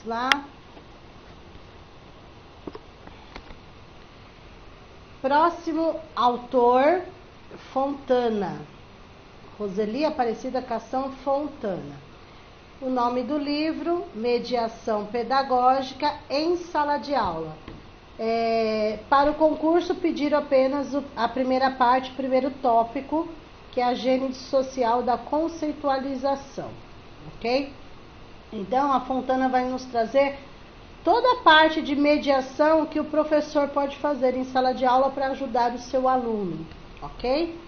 lá. Próximo autor, Fontana. Roseli Aparecida Cação Fontana. O nome do livro, Mediação Pedagógica em Sala de Aula. Para o concurso pediram apenas a primeira parte, o primeiro tópico, que é a gênese social da conceitualização, ok? Então, a Fontana vai nos trazer toda a parte de mediação que o professor pode fazer em sala de aula para ajudar o seu aluno, ok?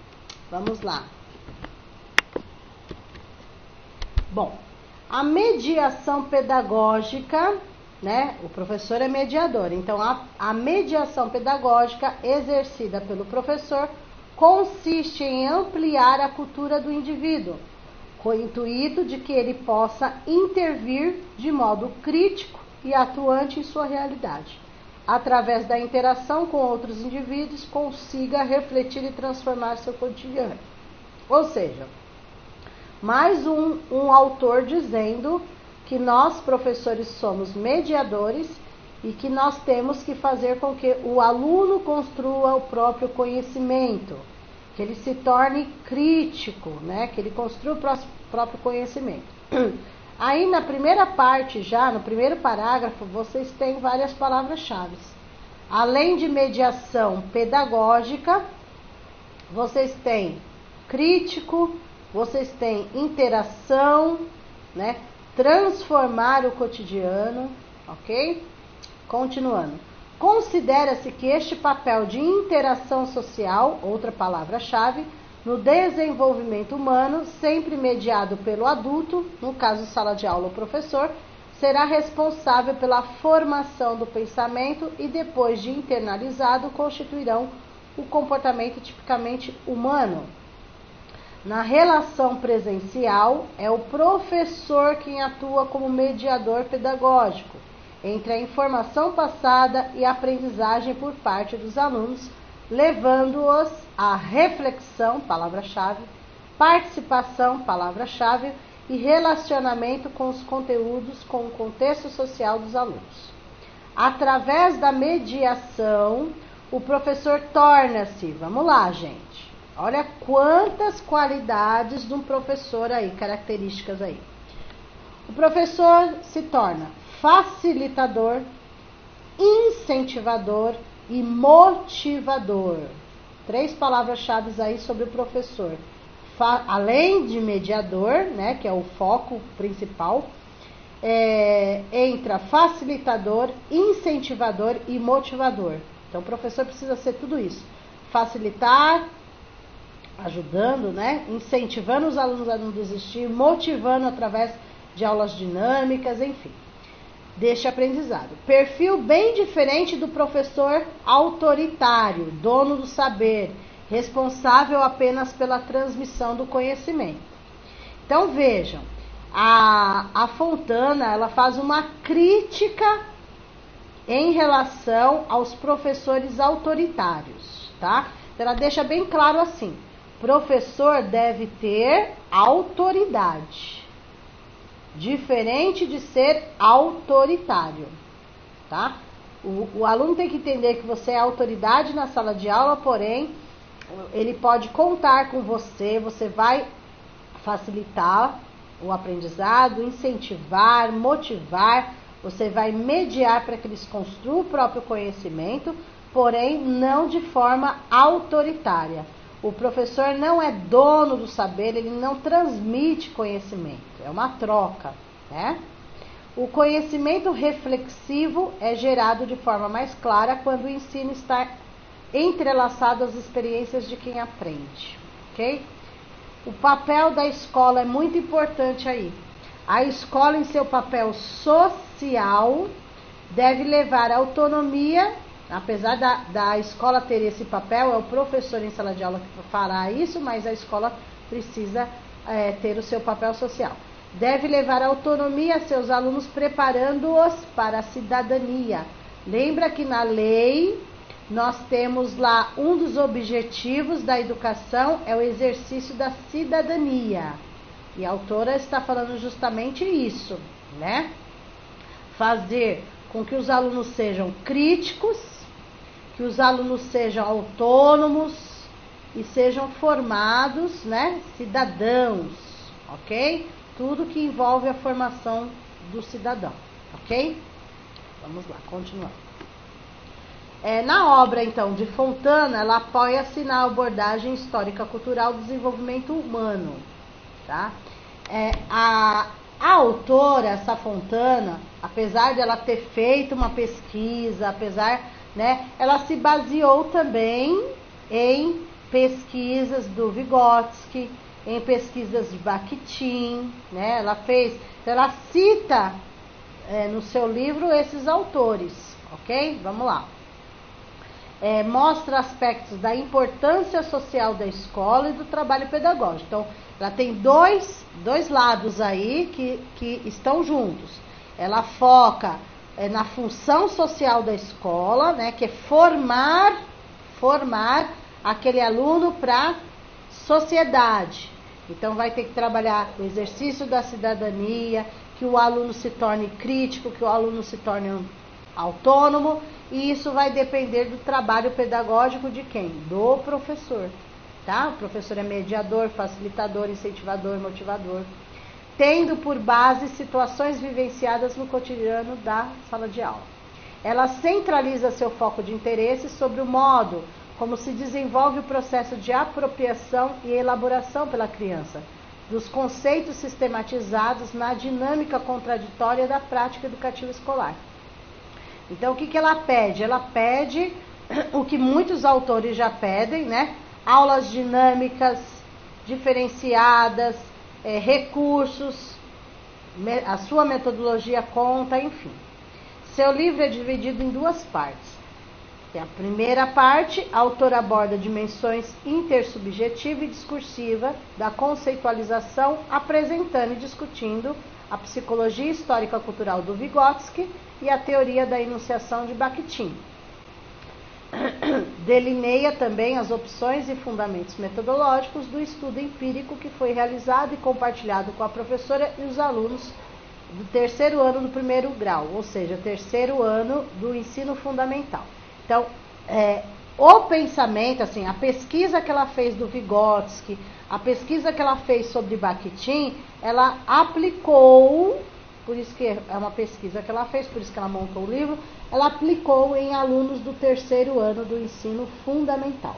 Vamos lá. Bom, a mediação pedagógica, né? O professor é mediador, então a mediação pedagógica exercida pelo professor consiste em ampliar a cultura do indivíduo, com o intuito de que ele possa intervir de modo crítico e atuante em sua realidade. Através da interação com outros indivíduos, consiga refletir e transformar seu cotidiano. Ou seja, mais um autor dizendo que nós, professores, somos mediadores e que nós temos que fazer com que o aluno construa o próprio conhecimento, que ele se torne crítico, né? Que ele construa o próprio conhecimento. Aí na primeira parte, já no primeiro parágrafo, vocês têm várias palavras-chave. Além de mediação pedagógica, vocês têm crítico, vocês têm interação, né? Transformar o cotidiano, ok? Continuando. Considera-se que este papel de interação social, outra palavra-chave, no desenvolvimento humano, sempre mediado pelo adulto, no caso sala de aula o professor, será responsável pela formação do pensamento e depois de internalizado constituirão o comportamento tipicamente humano. Na relação presencial, é o professor quem atua como mediador pedagógico entre a informação passada e a aprendizagem por parte dos alunos, levando-os à reflexão, palavra-chave, participação, palavra-chave, e relacionamento com os conteúdos, com o contexto social dos alunos. Através da mediação, o professor torna-se, vamos lá, gente, olha quantas qualidades de um professor aí, características aí. O professor se torna facilitador, incentivador e motivador. 3 palavras-chave aí sobre o professor. Além de mediador, né, que é o foco principal, entra facilitador, incentivador e motivador. Então, o professor precisa ser tudo isso. Facilitar, ajudando, né, incentivando os alunos a não desistir, motivando através de aulas dinâmicas, enfim, deste aprendizado. Perfil bem diferente do professor autoritário, dono do saber, responsável apenas pela transmissão do conhecimento. Então vejam, a Fontana, ela faz uma crítica em relação aos professores autoritários, tá? Ela deixa bem claro assim: professor deve ter autoridade, diferente de ser autoritário, tá? O aluno tem que entender que você é autoridade na sala de aula, porém, ele pode contar com você, você vai facilitar o aprendizado, incentivar, motivar, você vai mediar para que eles construam o próprio conhecimento, porém, não de forma autoritária. O professor não é dono do saber, ele não transmite conhecimento, é uma troca, né? O conhecimento reflexivo é gerado de forma mais clara quando o ensino está entrelaçado às experiências de quem aprende, ok? O papel da escola é muito importante aí. A escola, em seu papel social, deve levar autonomia. Apesar da escola ter esse papel, é o professor em sala de aula que fará isso, mas a escola precisa ter o seu papel social. Deve levar autonomia a seus alunos, preparando-os para a cidadania. Lembra que na lei nós temos lá um dos objetivos da educação é o exercício da cidadania. E a autora está falando justamente isso, né? fazer com que os alunos sejam críticos, que os alunos sejam autônomos e sejam formados, né, cidadãos, ok? Tudo que envolve a formação do cidadão, ok? Vamos lá, continuando. Na obra, então, de Fontana, ela apoia-se na abordagem histórica-cultural do desenvolvimento humano, tá? A autora, essa Fontana, apesar de ela ter feito uma pesquisa, né, ela se baseou também em pesquisas do Vygotsky, em pesquisas de Bakhtin, né? Ela cita no seu livro esses autores, ok? Vamos lá. Mostra aspectos da importância social da escola e do trabalho pedagógico. Então, ela tem dois lados aí que estão juntos. Ela foca na função social da escola, né, que é formar aquele aluno para sociedade. Então, vai ter que trabalhar o exercício da cidadania, que o aluno se torne crítico, que o aluno se torne autônomo, e isso vai depender do trabalho pedagógico de quem? Do professor, tá? O professor é mediador, facilitador, incentivador, motivador, tendo por base situações vivenciadas no cotidiano da sala de aula. Ela centraliza seu foco de interesse sobre o modo como se desenvolve o processo de apropriação e elaboração pela criança dos conceitos sistematizados na dinâmica contraditória da prática educativa escolar. Então, o que ela pede? Ela pede o que muitos autores já pedem, né? Aulas dinâmicas, diferenciadas, recursos, a sua metodologia conta, enfim. Seu livro é dividido em duas partes. A primeira parte, a autora aborda dimensões intersubjetiva e discursiva da conceitualização, apresentando e discutindo a psicologia histórica-cultural do Vygotsky e a teoria da enunciação de Bakhtin. Delineia também as opções e fundamentos metodológicos do estudo empírico que foi realizado e compartilhado com a professora e os alunos do terceiro ano do primeiro grau, ou seja, terceiro ano do ensino fundamental. Então, o pensamento, assim, a pesquisa que ela fez do Vygotsky, a pesquisa que ela fez sobre Bakhtin, ela aplicou, por isso que é uma pesquisa que ela fez, por isso que ela montou o livro, ela aplicou em alunos do terceiro ano do ensino fundamental.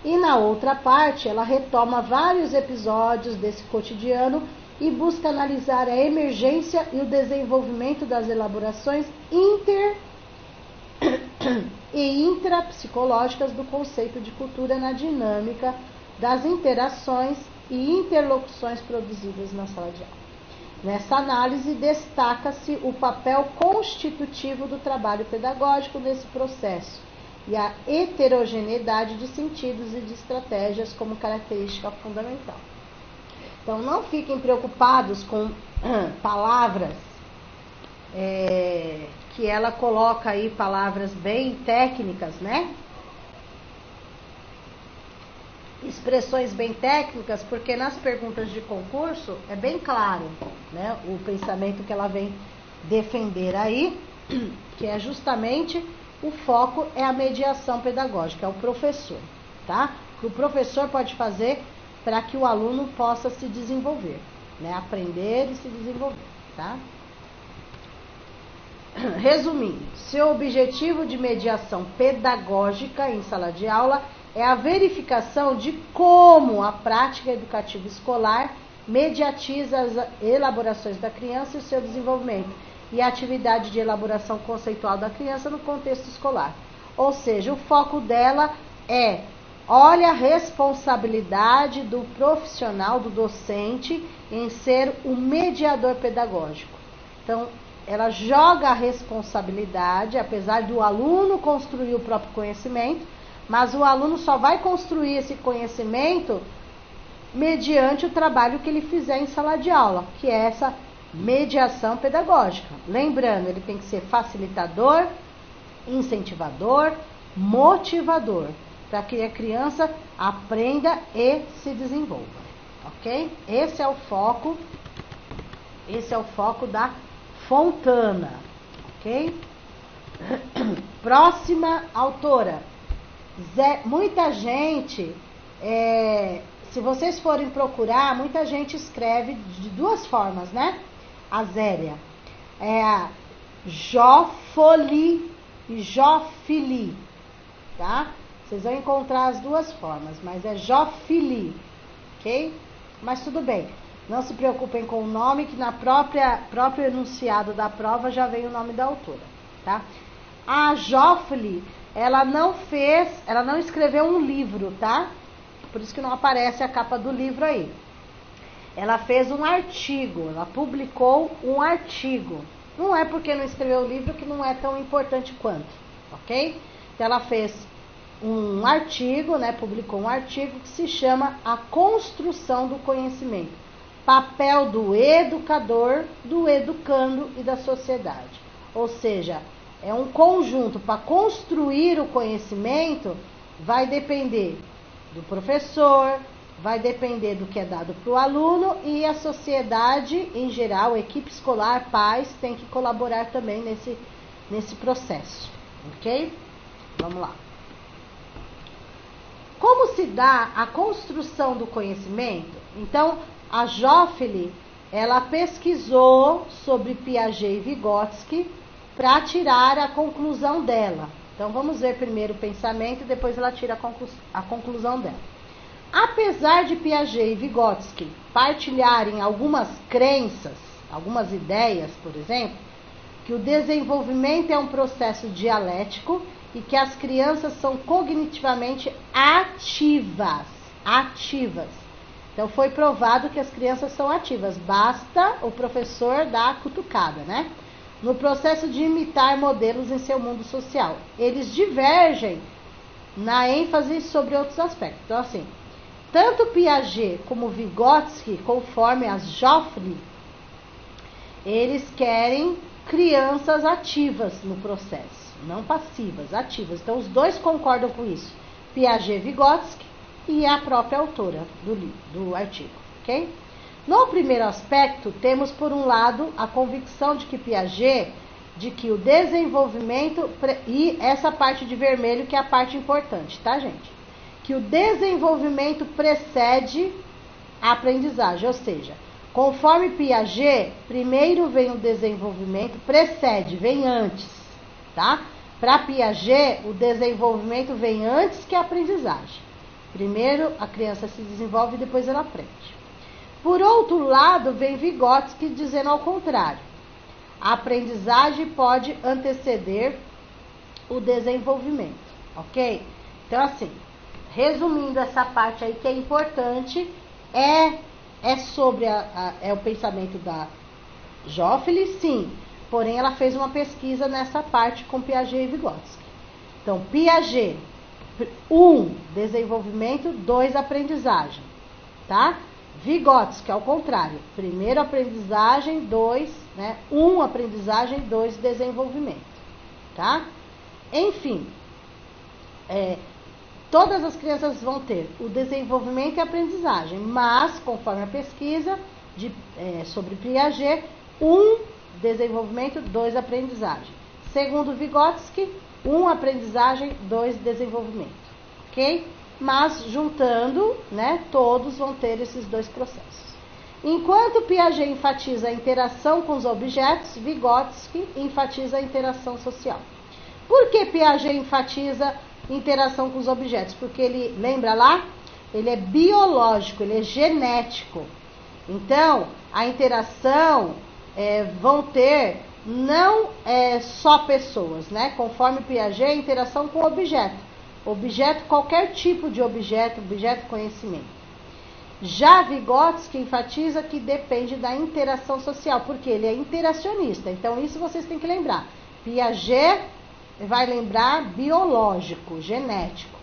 E na outra parte, ela retoma vários episódios desse cotidiano e busca analisar a emergência e o desenvolvimento das elaborações e intrapsicológicas do conceito de cultura na dinâmica das interações e interlocuções produzidas na sala de aula. Nessa análise, destaca-se o papel constitutivo do trabalho pedagógico nesse processo e a heterogeneidade de sentidos e de estratégias como característica fundamental. Então, não fiquem preocupados com palavras que ela coloca aí, palavras bem técnicas, né? Expressões bem técnicas, porque nas perguntas de concurso é bem claro, né, o pensamento que ela vem defender aí, que é justamente o foco é a mediação pedagógica, é o professor, tá? O que o professor pode fazer para que o aluno possa se desenvolver, né? Aprender e se desenvolver, tá? Resumindo, seu objetivo de mediação pedagógica em sala de aula é a verificação de como a prática educativa escolar mediatiza as elaborações da criança e o seu desenvolvimento e a atividade de elaboração conceitual da criança no contexto escolar. Ou seja, o foco dela olha a responsabilidade do profissional, do docente, em ser o mediador pedagógico. Então, ela joga a responsabilidade, apesar do aluno construir o próprio conhecimento, mas o aluno só vai construir esse conhecimento mediante o trabalho que ele fizer em sala de aula, que é essa mediação pedagógica. Lembrando, ele tem que ser facilitador, incentivador, motivador, para que a criança aprenda e se desenvolva, ok? Esse é o foco da Fontana, ok? Próxima autora. Muita gente, se vocês forem procurar, muita gente escreve de duas formas, né? A Zélia. É a Jófoli e Jófili, tá? Vocês vão encontrar as duas formas, mas é Jófili, ok? Mas tudo bem, não se preocupem com o nome, que na próprio enunciado da prova já vem o nome da autora, tá? A Jófili, ela não escreveu um livro, tá? Por isso que não aparece a capa do livro aí. Ela fez um artigo, ela publicou um artigo. Não é porque não escreveu o livro que não é tão importante quanto, ok? Então ela fez um artigo, né? Publicou um artigo que se chama A Construção do Conhecimento. Papel do educador, do educando e da sociedade. Ou seja, é um conjunto. Para construir o conhecimento, vai depender do professor, vai depender do que é dado para o aluno, e a sociedade em geral, equipe escolar, pais, tem que colaborar também nesse processo, ok? Vamos lá. Como se dá a construção do conhecimento? Então, a Jófili, ela pesquisou sobre Piaget e Vygotsky para tirar a conclusão dela. Então, vamos ver primeiro o pensamento e depois ela tira a conclusão dela. Apesar de Piaget e Vygotsky partilharem algumas crenças, algumas ideias, por exemplo, que o desenvolvimento é um processo dialético e que as crianças são cognitivamente ativas. Então foi provado que as crianças são ativas, basta o professor dar a cutucada, né? No processo de imitar modelos em seu mundo social. Eles divergem na ênfase sobre outros aspectos. Então, assim, tanto Piaget como Vygotsky, conforme as Jófili, eles querem crianças ativas no processo, não passivas, ativas. Então, os dois concordam com isso, Piaget e Vygotsky e a própria autora do artigo, ok? No primeiro aspecto, temos, por um lado, a convicção de que Piaget, de que o desenvolvimento, e essa parte de vermelho que é a parte importante, tá, gente? Que o desenvolvimento precede a aprendizagem, ou seja, conforme Piaget, primeiro vem o desenvolvimento, vem antes, tá? Para Piaget, o desenvolvimento vem antes que a aprendizagem. Primeiro a criança se desenvolve e depois ela aprende. Por outro lado, vem Vygotsky dizendo ao contrário. A aprendizagem pode anteceder o desenvolvimento, ok? Então, assim, resumindo essa parte aí que é importante, é sobre o pensamento da Jófili, sim, porém ela fez uma pesquisa nessa parte com Piaget e Vygotsky. Então, Piaget, 1, desenvolvimento, 2, aprendizagem, tá? Vygotsky, ao contrário, primeiro aprendizagem, 2, né? 1, aprendizagem, 2, desenvolvimento, tá? Enfim, todas as crianças vão ter o desenvolvimento e a aprendizagem, mas, conforme a pesquisa sobre Piaget, 1, desenvolvimento, 2, aprendizagem. Segundo Vygotsky, 1, aprendizagem, 2, desenvolvimento, ok? Mas, juntando, né, todos vão ter esses dois processos. Enquanto Piaget enfatiza a interação com os objetos, Vygotsky enfatiza a interação social. Por que Piaget enfatiza interação com os objetos? Porque ele, lembra lá? Ele é biológico, ele é genético. Então, a interação vão ter não só pessoas, né? Conforme Piaget, interação com objeto. Objeto, qualquer tipo de objeto conhecimento. Já Vygotsky enfatiza que depende da interação social, porque ele é interacionista. Então, isso vocês têm que lembrar. Piaget vai lembrar biológico, genético.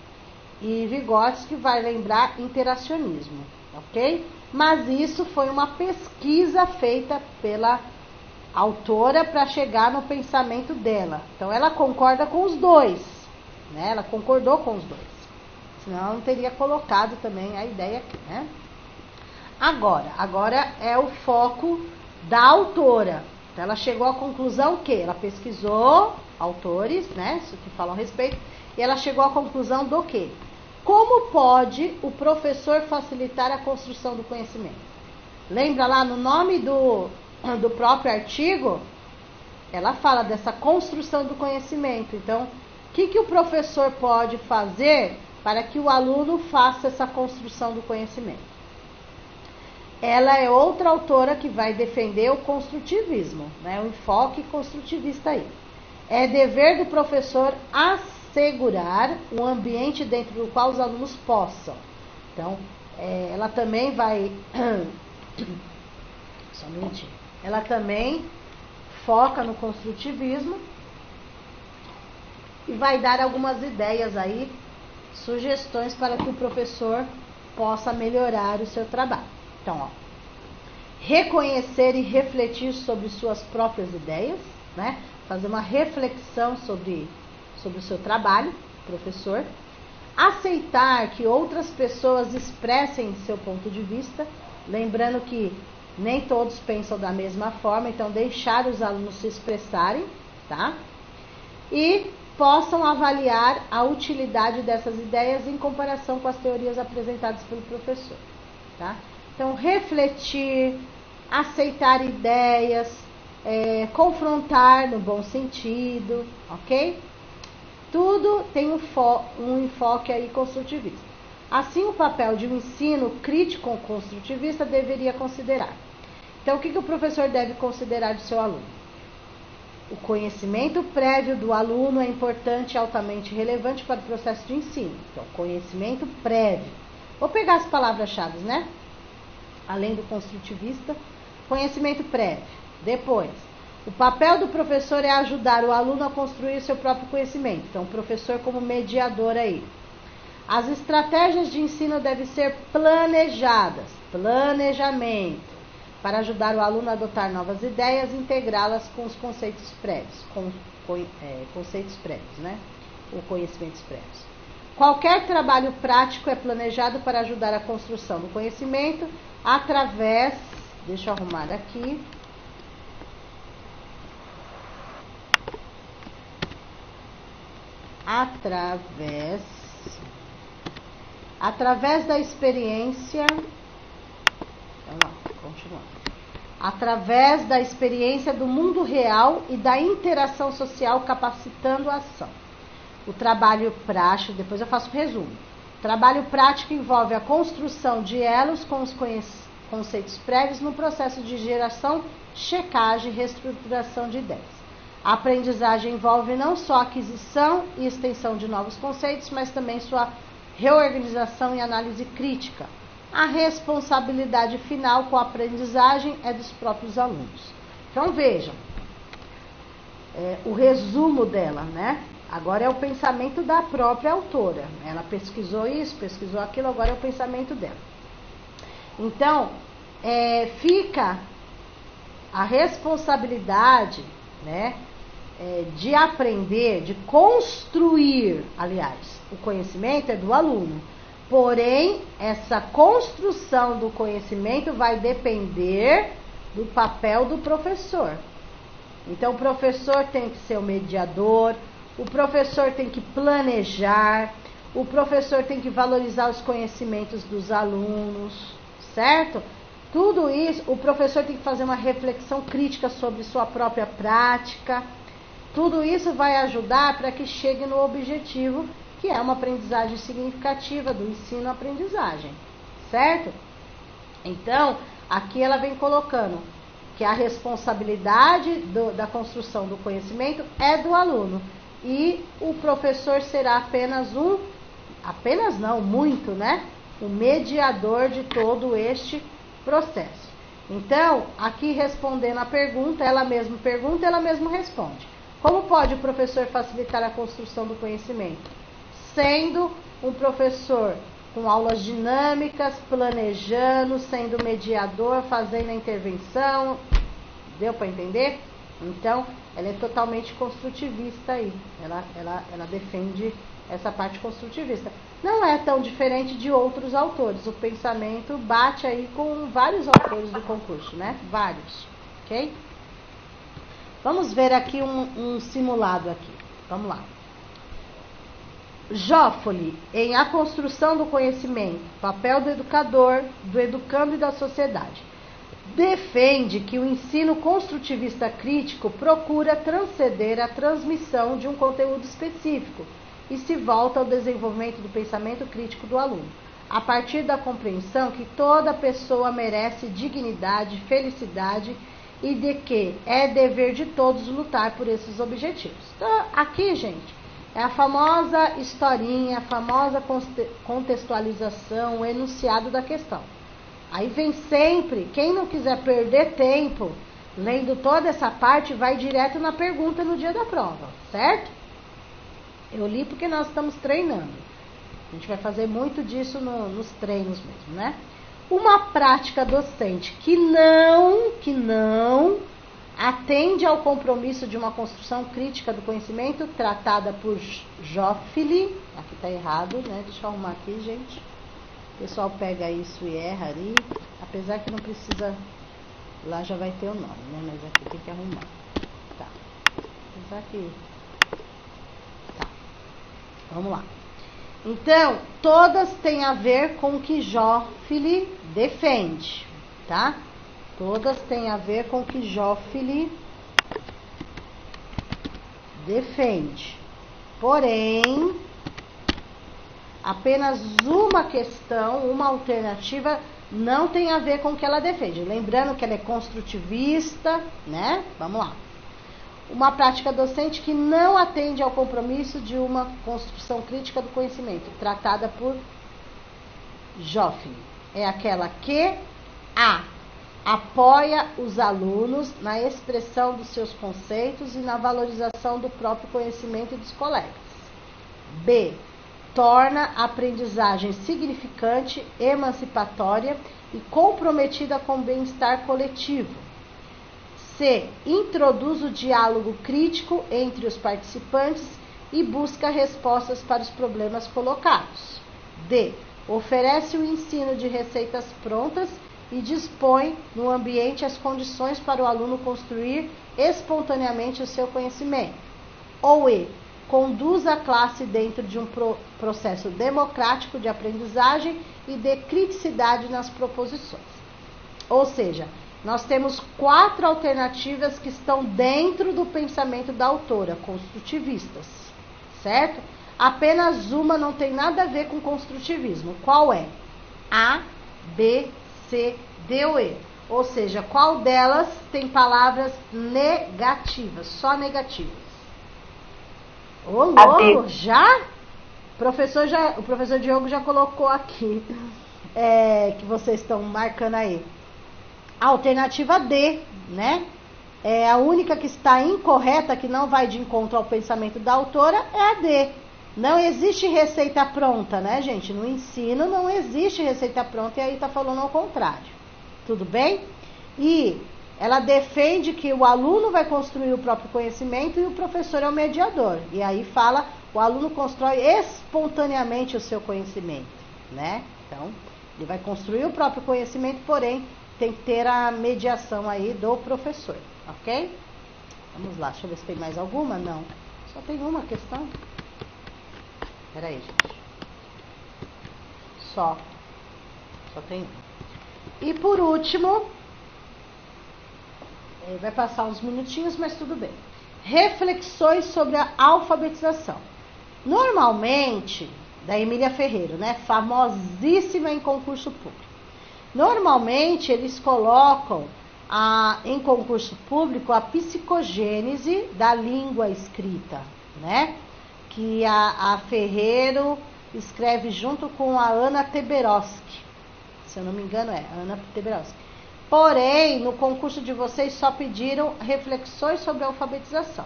E Vygotsky vai lembrar interacionismo, ok? Mas isso foi uma pesquisa feita pela autora para chegar no pensamento dela. Então, ela concorda com os dois. Né? Ela concordou com os dois. Senão ela não teria colocado também a ideia aqui, né? Agora é o foco da autora. Então, ela chegou à conclusão que ela pesquisou autores, né, que falam a respeito, e ela chegou à conclusão do que? Como pode o professor facilitar a construção do conhecimento? Lembra lá no nome do próprio artigo? Ela fala dessa construção do conhecimento. Então, o que o professor pode fazer para que o aluno faça essa construção do conhecimento? Ela é outra autora que vai defender o construtivismo, né? O enfoque construtivista aí. É dever do professor assegurar um ambiente dentro do qual os alunos possam. Então, ela também vai... Só um minutinho. Ela também foca no construtivismo e vai dar algumas ideias aí, sugestões para que o professor possa melhorar o seu trabalho. Então, ó, reconhecer e refletir sobre suas próprias ideias, né? Fazer uma reflexão sobre o seu trabalho, professor. Aceitar que outras pessoas expressem seu ponto de vista, lembrando que nem todos pensam da mesma forma, então deixar os alunos se expressarem, tá? E possam avaliar a utilidade dessas ideias em comparação com as teorias apresentadas pelo professor, tá? Então, refletir, aceitar ideias, confrontar no bom sentido, ok? Tudo tem um enfoque aí construtivista. Assim, o papel de um ensino crítico construtivista deveria considerar. Então, o que o professor deve considerar do seu aluno? O conhecimento prévio do aluno é importante e altamente relevante para o processo de ensino. Então, conhecimento prévio. Vou pegar as palavras-chave, né? Além do construtivista, conhecimento prévio. Depois, o papel do professor é ajudar o aluno a construir seu próprio conhecimento. Então, o professor como mediador aí. As estratégias de ensino devem ser planejadas, planejamento, para ajudar o aluno a adotar novas ideias e integrá-las com os conceitos prévios, conceitos prévios, né? Ou conhecimentos prévios. Qualquer trabalho prático é planejado para ajudar a construção do conhecimento através, deixa eu arrumar aqui, através da experiência, vamos lá, continuando. Através da experiência do mundo real e da interação social, capacitando a ação. O trabalho prático, depois eu faço o resumo. O trabalho prático envolve a construção de elos com os conceitos prévios no processo de geração, checagem e reestruturação de ideias. A aprendizagem envolve não só a aquisição e extensão de novos conceitos, mas também sua reorganização e análise crítica. A responsabilidade final com a aprendizagem é dos próprios alunos. Então vejam, o resumo dela, né? Agora é o pensamento da própria autora. Ela pesquisou isso, pesquisou aquilo, agora é o pensamento dela. Então, fica a responsabilidade, né, de aprender, de construir, aliás, o conhecimento é do aluno. Porém, essa construção do conhecimento vai depender do papel do professor. Então, o professor tem que ser o mediador, o professor tem que planejar, o professor tem que valorizar os conhecimentos dos alunos, certo? Tudo isso, o professor tem que fazer uma reflexão crítica sobre sua própria prática. Tudo isso vai ajudar para que chegue no objetivo, que é uma aprendizagem significativa do ensino-aprendizagem, certo? Então, aqui ela vem colocando que a responsabilidade da construção do conhecimento é do aluno e o professor será muito, né? O mediador de todo este processo. Então, aqui respondendo a pergunta, ela mesma responde. Como pode o professor facilitar a construção do conhecimento? Sendo um professor com aulas dinâmicas, planejando, sendo mediador, fazendo a intervenção. Deu para entender? Então, ela é totalmente construtivista aí. Ela defende essa parte construtivista. Não é tão diferente de outros autores. O pensamento bate aí com vários autores do concurso, né? Vários, ok? Vamos ver aqui um simulado aqui. Vamos lá. Joffoli, em A Construção do Conhecimento, papel do educador, do educando e da sociedade, defende que o ensino construtivista crítico procura transcender a transmissão de um conteúdo específico e se volta ao desenvolvimento do pensamento crítico do aluno, a partir da compreensão que toda pessoa merece dignidade, felicidade e de que é dever de todos lutar por esses objetivos. Então, aqui, gente, é a famosa historinha, a famosa contextualização, o enunciado da questão. Aí vem sempre, quem não quiser perder tempo lendo toda essa parte, vai direto na pergunta no dia da prova, certo? Eu li porque nós estamos treinando. A gente vai fazer muito disso nos treinos mesmo, né? Uma prática docente que não atende ao compromisso de uma construção crítica do conhecimento tratada por Joffoli. Aqui tá errado, né? Deixa eu arrumar aqui, gente. O pessoal pega isso e erra ali. Apesar que não precisa... Lá já vai ter o nome, né? Mas aqui tem que arrumar. Tá. Apesar que... Tá. Vamos lá. Então, todas têm a ver com o que Joffoli defende, tá? Todas têm a ver com o que Joffoli defende. Porém, apenas uma questão, uma alternativa, não tem a ver com o que ela defende. Lembrando que ela é construtivista, né? Vamos lá. Uma prática docente que não atende ao compromisso de uma construção crítica do conhecimento, tratada por Joffoli. É aquela que apoia os alunos na expressão dos seus conceitos e na valorização do próprio conhecimento e dos colegas. B. Torna a aprendizagem significante, emancipatória e comprometida com o bem-estar coletivo. C. Introduz o diálogo crítico entre os participantes e busca respostas para os problemas colocados. D. Oferece o ensino de receitas prontas e dispõe no ambiente as condições para o aluno construir espontaneamente o seu conhecimento. Ou E. Conduz a classe dentro de um processo democrático de aprendizagem e de criticidade nas proposições. Ou seja, nós temos 4 alternativas que estão dentro do pensamento da autora, construtivistas, certo? Apenas uma não tem nada a ver com construtivismo. Qual é? A, B, C, D ou E. Ou seja, qual delas tem palavras negativas, só negativas? Ô, louco, já? O professor Diogo já colocou aqui, que vocês estão marcando aí. A alternativa D, né? É a única que está incorreta, que não vai de encontro ao pensamento da autora, é a D. Não existe receita pronta, né, gente? No ensino não existe receita pronta e aí tá falando ao contrário. Tudo bem? E ela defende que o aluno vai construir o próprio conhecimento e o professor é o mediador. E aí fala, o aluno constrói espontaneamente o seu conhecimento, né? Então, ele vai construir o próprio conhecimento, porém, tem que ter a mediação aí do professor, ok? Vamos lá, deixa eu ver se tem mais alguma. Não, só tem uma questão. Peraí, gente. Só tem uma. E por último, vai passar uns minutinhos, mas tudo bem. Reflexões sobre a alfabetização. Normalmente, da Emília Ferreiro, né? Famosíssima em concurso público. Normalmente, eles colocam em concurso público a psicogênese da língua escrita, né? Que a Ferreiro escreve junto com a Ana Teberoski. Se eu não me engano, Ana Teberoski. Porém, no concurso de vocês só pediram reflexões sobre a alfabetização.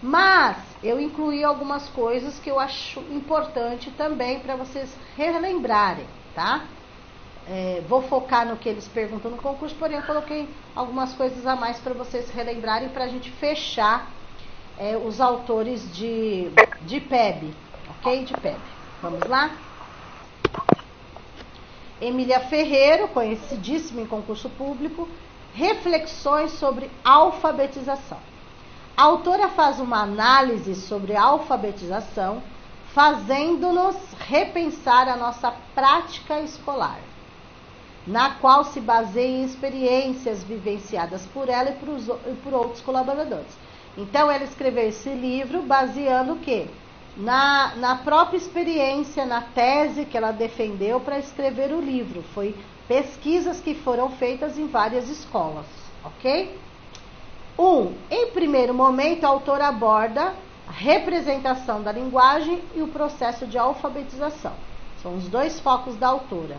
Mas eu incluí algumas coisas que eu acho importante também para vocês relembrarem, tá? Vou focar no que eles perguntam no concurso, porém eu coloquei algumas coisas a mais para vocês relembrarem, para a gente fechar os autores de PEB, ok? De PEB. Vamos lá? Emília Ferreiro, conhecidíssima em concurso público, reflexões sobre alfabetização. A autora faz uma análise sobre a alfabetização, fazendo-nos repensar a nossa prática escolar, na qual se baseia em experiências vivenciadas por ela e por outros colaboradores. Então, ela escreveu esse livro baseando o quê? Na própria experiência, na tese que ela defendeu para escrever o livro. Foi pesquisas que foram feitas em várias escolas, ok? Em primeiro momento, a autora aborda a representação da linguagem e o processo de alfabetização. São os dois focos da autora,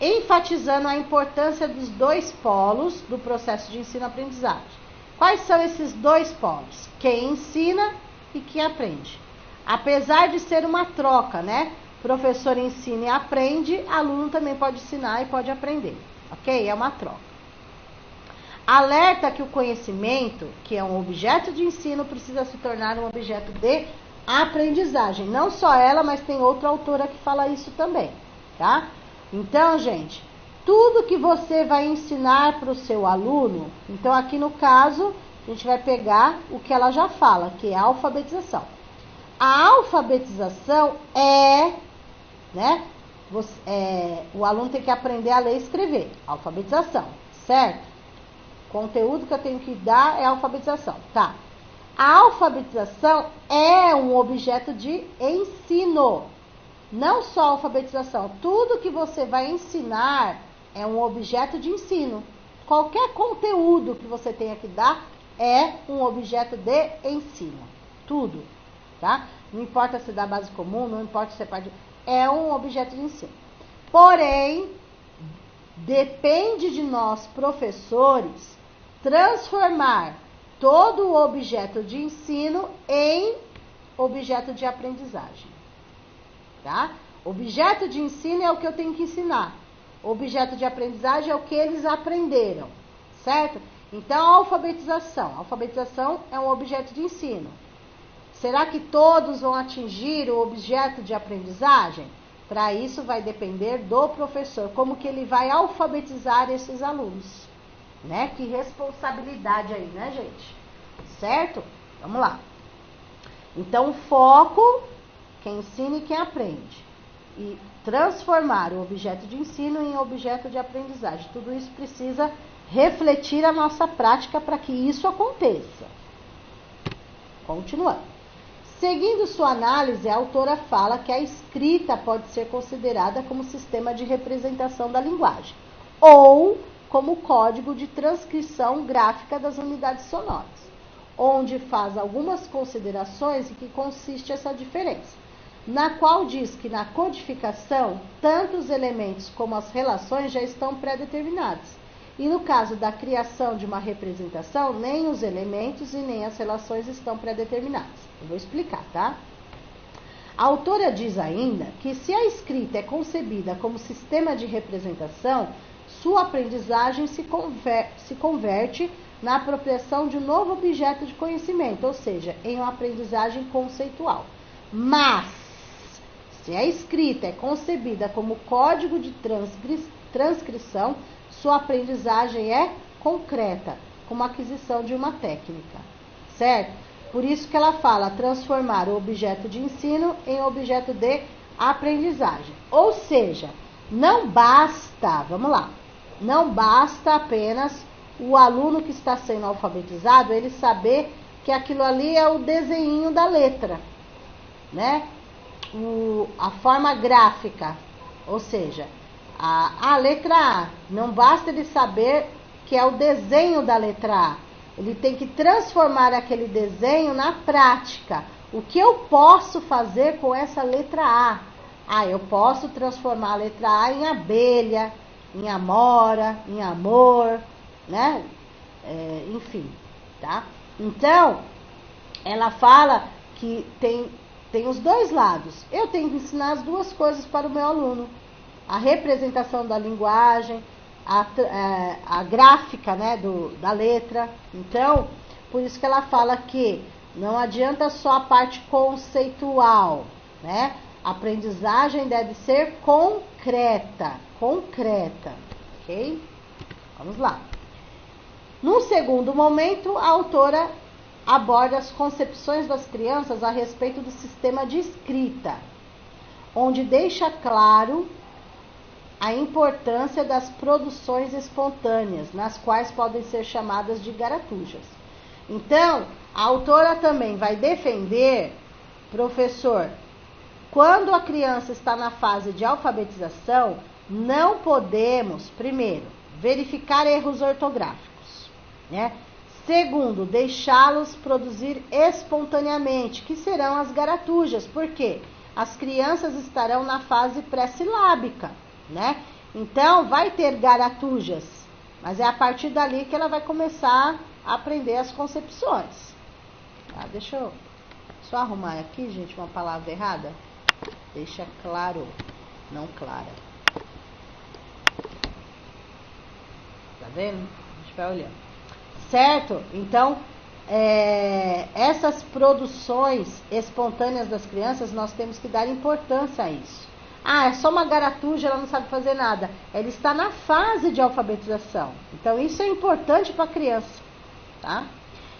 enfatizando a importância dos dois polos do processo de ensino-aprendizagem. Quais são esses dois polos? Quem ensina e quem aprende. Apesar de ser uma troca, né? Professor ensina e aprende, aluno também pode ensinar e pode aprender, ok? É uma troca. Alerta que o conhecimento, que é um objeto de ensino, precisa se tornar um objeto de aprendizagem. Não só ela, mas tem outra autora que fala isso também, tá? Então, gente, tudo que você vai ensinar para o seu aluno, então aqui no caso, a gente vai pegar o que ela já fala, que é a alfabetização. A alfabetização né? O aluno tem que aprender a ler e escrever. Alfabetização, certo? O conteúdo que eu tenho que dar é a alfabetização, tá? A alfabetização é um objeto de ensino. Não só a alfabetização. Tudo que você vai ensinar é um objeto de ensino. Qualquer conteúdo que você tenha que dar é um objeto de ensino. Tudo, tá? Não importa se é da base comum, não importa se é parte... É um objeto de ensino. Porém, depende de nós, professores, transformar todo o objeto de ensino em objeto de aprendizagem. Tá? Objeto de ensino é o que eu tenho que ensinar. Objeto de aprendizagem é o que eles aprenderam, certo? Então, a alfabetização. A alfabetização é um objeto de ensino. Será que todos vão atingir o objeto de aprendizagem? Para isso vai depender do professor, como que ele vai alfabetizar esses alunos, né? Que responsabilidade aí, né, gente? Certo? Vamos lá. Então, o foco, quem ensina e quem aprende. E transformar o objeto de ensino em objeto de aprendizagem. Tudo isso precisa refletir a nossa prática para que isso aconteça. Continuando. Seguindo sua análise, a autora fala que a escrita pode ser considerada como sistema de representação da linguagem, ou como código de transcrição gráfica das unidades sonoras, onde faz algumas considerações em que consiste essa diferença, na qual diz que na codificação, tanto os elementos como as relações já estão pré-determinados, e no caso da criação de uma representação, nem os elementos e nem as relações estão pré-determinados. Eu vou explicar, tá? A autora diz ainda que se a escrita é concebida como sistema de representação, sua aprendizagem se converte na apropriação de um novo objeto de conhecimento, ou seja, em uma aprendizagem conceitual. Mas, se a escrita é concebida como código de transcrição, sua aprendizagem é concreta, como a aquisição de uma técnica, certo? Por isso que ela fala transformar o objeto de ensino em objeto de aprendizagem. Ou seja, não basta, vamos lá, não basta apenas o aluno que está sendo alfabetizado, ele saber que aquilo ali é o desenho da letra, né? A forma gráfica, ou seja, a letra A. Não basta ele saber que é o desenho da letra A. Ele tem que transformar aquele desenho na prática. O que eu posso fazer com essa letra A? Eu posso transformar a letra A em abelha, em amora, em amor, né? Enfim, tá? Então, ela fala que tem os dois lados. Eu tenho que ensinar as duas coisas para o meu aluno. A representação da linguagem, a gráfica, né, da letra. Então, por isso que ela fala que não adianta só a parte conceitual, né? A aprendizagem deve ser concreta, ok? Vamos lá. Num segundo momento, a autora aborda as concepções das crianças a respeito do sistema de escrita, onde deixa claro a importância das produções espontâneas, nas quais podem ser chamadas de garatujas. Então, a autora também vai defender, professor, quando a criança está na fase de alfabetização, não podemos, primeiro, verificar erros ortográficos, né? Segundo, deixá-los produzir espontaneamente, que serão as garatujas, porque as crianças estarão na fase pré-silábica, né? Então, vai ter garatujas, mas é a partir dali que ela vai começar a aprender as concepções. Tá? Deixa eu só arrumar aqui, gente, uma palavra errada. Deixa claro, não clara. Tá vendo? A gente vai olhando. Certo? Então, essas produções espontâneas das crianças, nós temos que dar importância a isso. Ah, é só uma garatuja, ela não sabe fazer nada. Ela está na fase de alfabetização. Então, isso é importante para a criança. Tá?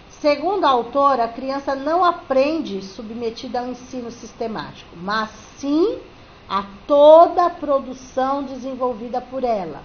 Segundo a autora, a criança não aprende submetida ao ensino sistemático, mas sim a toda a produção desenvolvida por ela.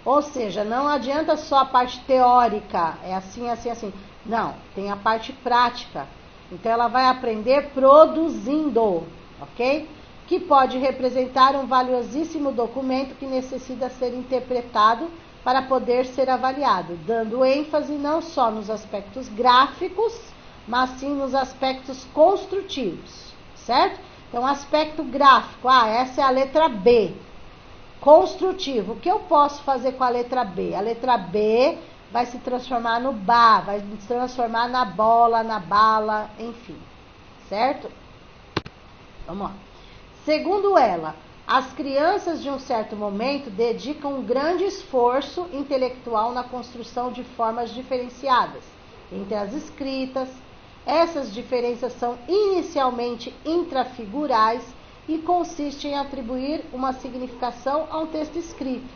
Ou seja, não adianta só a parte teórica, é assim, assim, assim. Não, tem a parte prática. Então, ela vai aprender produzindo, ok? Que pode representar um valiosíssimo documento que necessita ser interpretado para poder ser avaliado, dando ênfase não só nos aspectos gráficos, mas sim nos aspectos construtivos, certo? Então, aspecto gráfico, essa é a letra B. Construtivo, o que eu posso fazer com a letra B? A letra B vai se transformar no ba, vai se transformar na bola, na bala, enfim, certo? Vamos lá. Segundo ela, as crianças de um certo momento dedicam um grande esforço intelectual na construção de formas diferenciadas entre as escritas. Essas diferenças são inicialmente intrafigurais e consiste em atribuir uma significação a um texto escrito.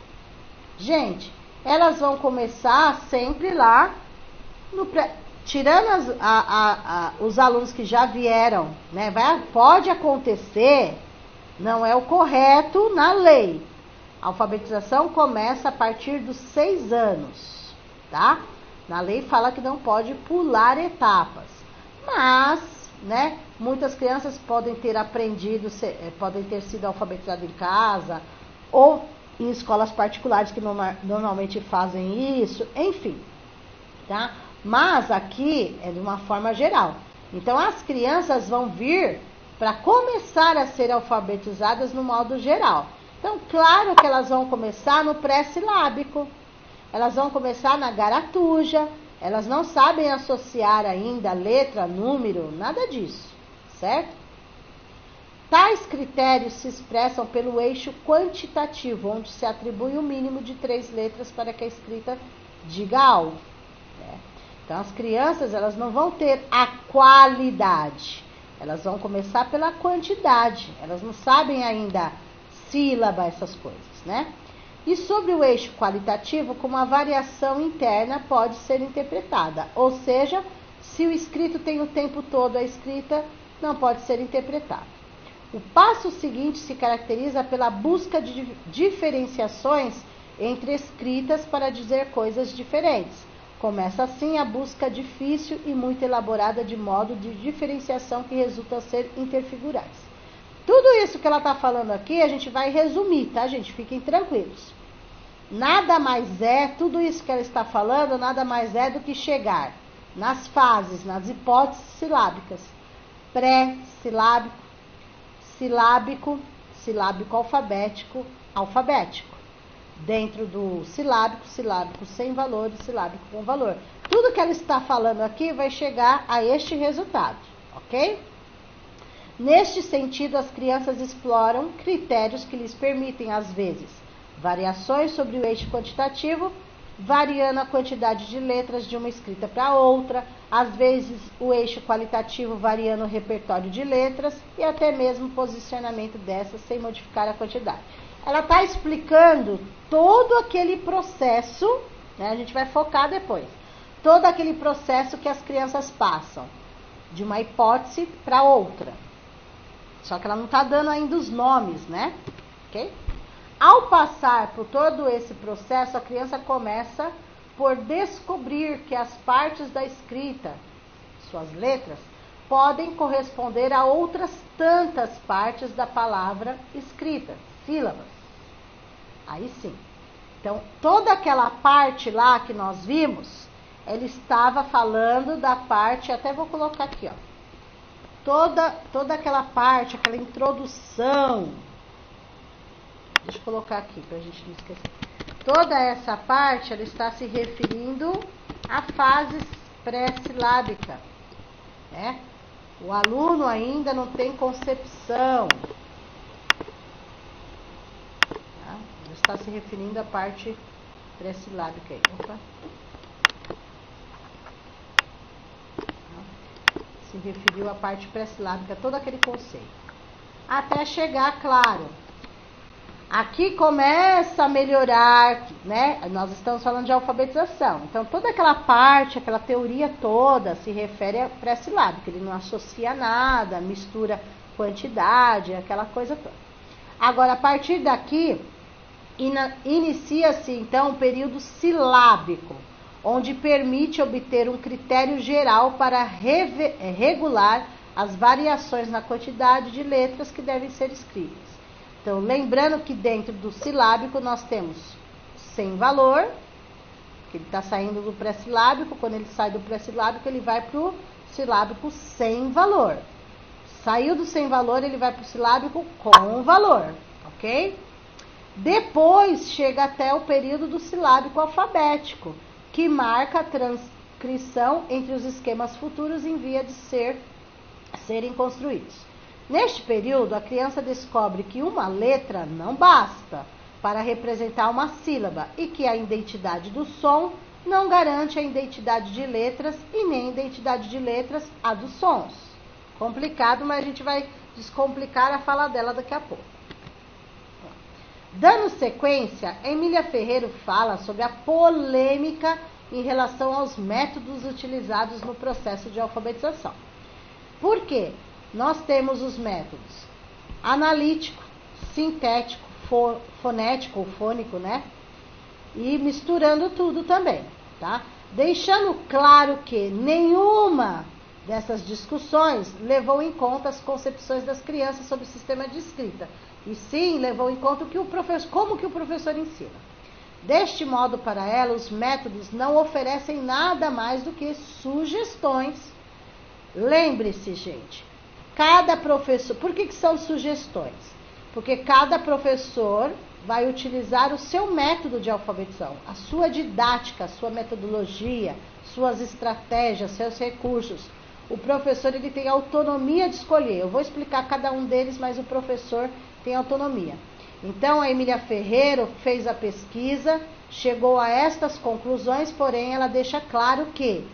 Gente, elas vão começar sempre lá, tirando os alunos que já vieram, né? Pode acontecer, não é o correto na lei. A alfabetização começa a partir dos 6 anos, tá? Na lei fala que não pode pular etapas, mas, né? Muitas crianças podem ter aprendido, podem ter sido alfabetizadas em casa ou em escolas particulares que normalmente fazem isso, enfim, tá? Mas aqui é de uma forma geral. Então, as crianças vão vir para começar a ser alfabetizadas no modo geral. Então, claro que elas vão começar no pré-silábico, elas vão começar na garatuja, elas não sabem associar ainda letra, número, nada disso. Certo? Tais critérios se expressam pelo eixo quantitativo, onde se atribui o mínimo de 3 letras para que a escrita diga algo. Então, as crianças, elas não vão ter a qualidade, elas vão começar pela quantidade, elas não sabem ainda sílaba, essas coisas, né? E sobre o eixo qualitativo, como a variação interna pode ser interpretada, ou seja, se o escrito tem o tempo todo a escrita, não pode ser interpretado. O passo seguinte se caracteriza pela busca de diferenciações entre escritas para dizer coisas diferentes. Começa assim a busca difícil e muito elaborada de modo de diferenciação que resulta ser interfigurais. Tudo isso que ela está falando aqui, a gente vai resumir, tá, gente? Fiquem tranquilos. Nada mais é, tudo isso que ela está falando, nada mais é do que chegar nas fases, nas hipóteses silábicas. Pré-silábico, silábico, silábico alfabético, alfabético. Dentro do silábico, silábico sem valor e silábico com valor. Tudo que ela está falando aqui vai chegar a este resultado, ok? Neste sentido, as crianças exploram critérios que lhes permitem, às vezes, variações sobre o eixo quantitativo, variando a quantidade de letras de uma escrita para outra, às vezes o eixo qualitativo variando o repertório de letras e até mesmo o posicionamento dessas sem modificar a quantidade. Ela está explicando todo aquele processo, né, a gente vai focar depois, todo aquele processo que as crianças passam de uma hipótese para outra. Só que ela não está dando ainda os nomes, né? Ok? Ao passar por todo esse processo, a criança começa por descobrir que as partes da escrita, suas letras, podem corresponder a outras tantas partes da palavra escrita, sílabas. Aí sim. Então, toda aquela parte lá que nós vimos, ele estava falando da parte, até vou colocar aqui, ó. Toda aquela parte, aquela introdução. Deixa eu colocar aqui para a gente não esquecer. Toda essa parte, ela está se referindo à fase pré-silábica, né? O aluno ainda não tem concepção. Tá? Ele está se referindo à parte pré-silábica aí. Opa. Se referiu à parte pré-silábica, todo aquele conceito. Até chegar, claro. Aqui começa a melhorar, né? Nós estamos falando de alfabetização. Então, toda aquela parte, aquela teoria toda se refere a pré-silábico. Ele não associa nada, mistura quantidade, aquela coisa toda. Agora, a partir daqui, inicia-se, então, um período silábico, onde permite obter um critério geral para regular as variações na quantidade de letras que devem ser escritas. Então, lembrando que dentro do silábico nós temos sem valor, que ele está saindo do pré-silábico. Quando ele sai do pré-silábico, ele vai para o silábico sem valor. Saiu do sem valor, ele vai para o silábico com valor, ok? Depois chega até o período do silábico alfabético, que marca a transcrição entre os esquemas futuros em via de serem construídos. Neste período, a criança descobre que uma letra não basta para representar uma sílaba e que a identidade do som não garante a identidade de letras e nem a identidade de letras a dos sons. Complicado, mas a gente vai descomplicar a fala dela daqui a pouco. Dando sequência, Emília Ferreiro fala sobre a polêmica em relação aos métodos utilizados no processo de alfabetização. Por quê? Nós temos os métodos analítico, sintético, fonético ou fônico, né? E misturando tudo também, tá? Deixando claro que nenhuma dessas discussões levou em conta as concepções das crianças sobre o sistema de escrita. E sim, levou em conta como que o professor ensina. Deste modo, para ela, os métodos não oferecem nada mais do que sugestões. Lembre-se, gente, cada professor... Por que são sugestões? Porque cada professor vai utilizar o seu método de alfabetização, a sua didática, a sua metodologia, suas estratégias, seus recursos. O professor, ele tem autonomia de escolher. Eu vou explicar cada um deles, mas o professor tem autonomia. Então, a Emília Ferreiro fez a pesquisa, chegou a estas conclusões, porém ela deixa claro que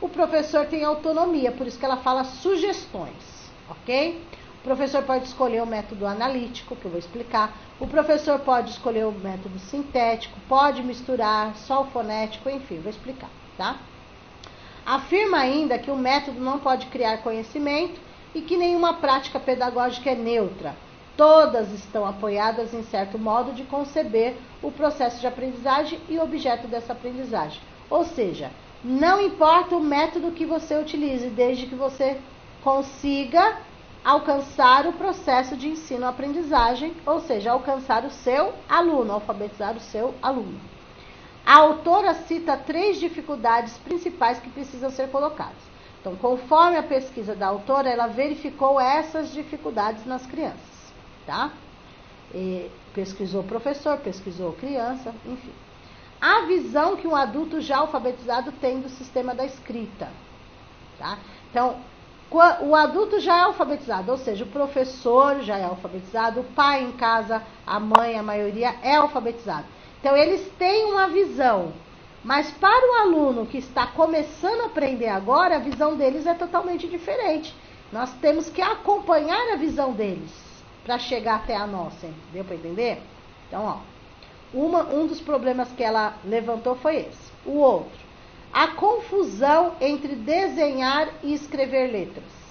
o professor tem autonomia, por isso que ela fala sugestões. Ok? O professor pode escolher o método analítico, que eu vou explicar. O professor pode escolher o método sintético, pode misturar só o fonético, enfim, vou explicar, tá? Afirma ainda que o método não pode criar conhecimento e que nenhuma prática pedagógica é neutra. Todas estão apoiadas em certo modo de conceber o processo de aprendizagem e o objeto dessa aprendizagem. Ou seja, não importa o método que você utilize, desde que você consiga alcançar o processo de ensino-aprendizagem, ou seja, alcançar o seu aluno, alfabetizar o seu aluno. A autora cita 3 dificuldades principais que precisam ser colocadas. Então, conforme a pesquisa da autora, ela verificou essas dificuldades nas crianças, tá? E pesquisou professor, pesquisou criança, enfim. A visão que um adulto já alfabetizado tem do sistema da escrita, tá? Então, o adulto já é alfabetizado, ou seja, o professor já é alfabetizado, o pai em casa, a mãe, a maioria é alfabetizado. Então, eles têm uma visão, mas para o aluno que está começando a aprender agora, a visão deles é totalmente diferente. Nós temos que acompanhar a visão deles para chegar até a nossa, deu para entender? Então, ó, um dos problemas que ela levantou foi esse. O outro, a confusão entre desenhar e escrever letras.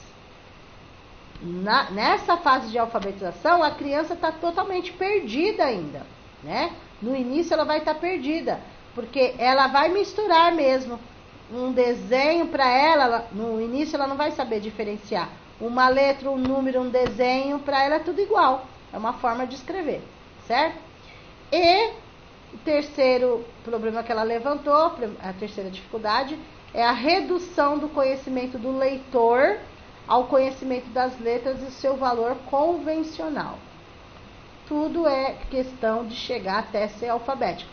Nessa fase de alfabetização, a criança está totalmente perdida ainda, né? No início ela vai estar perdida, porque ela vai misturar mesmo. Um desenho para ela, no início ela não vai saber diferenciar. Uma letra, um número, um desenho, para ela é tudo igual. É uma forma de escrever, certo? E o terceiro problema que ela levantou, a terceira dificuldade, é a redução do conhecimento do leitor ao conhecimento das letras e seu valor convencional. Tudo é questão de chegar até ser alfabético.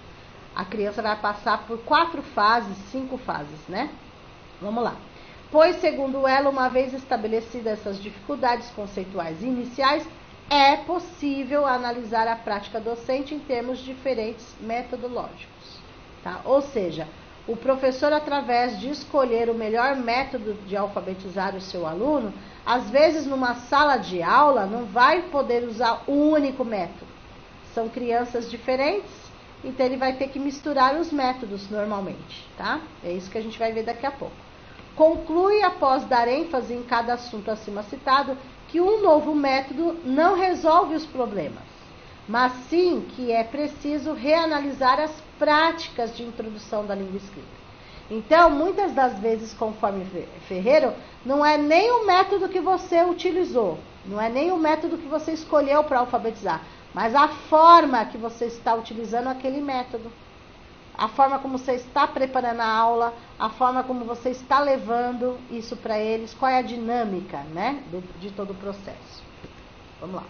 A criança vai passar por 4 fases, 5 fases, né? Vamos lá. Pois, segundo ela, uma vez estabelecidas essas dificuldades conceituais iniciais, é possível analisar a prática docente em termos diferentes metodológicos. Tá? Ou seja, o professor, através de escolher o melhor método de alfabetizar o seu aluno, às vezes numa sala de aula não vai poder usar um único método. São crianças diferentes, então ele vai ter que misturar os métodos normalmente, tá? É isso que a gente vai ver daqui a pouco. Conclui, após dar ênfase em cada assunto acima citado, que um novo método não resolve os problemas, mas sim que é preciso reanalisar as práticas de introdução da língua escrita. Então, muitas das vezes, conforme Ferreiro, não é nem o método que você utilizou, não é nem o método que você escolheu para alfabetizar, mas a forma que você está utilizando aquele método, a forma como você está preparando a aula, a forma como você está levando isso para eles, qual é a dinâmica, né, de todo o processo. Vamos lá.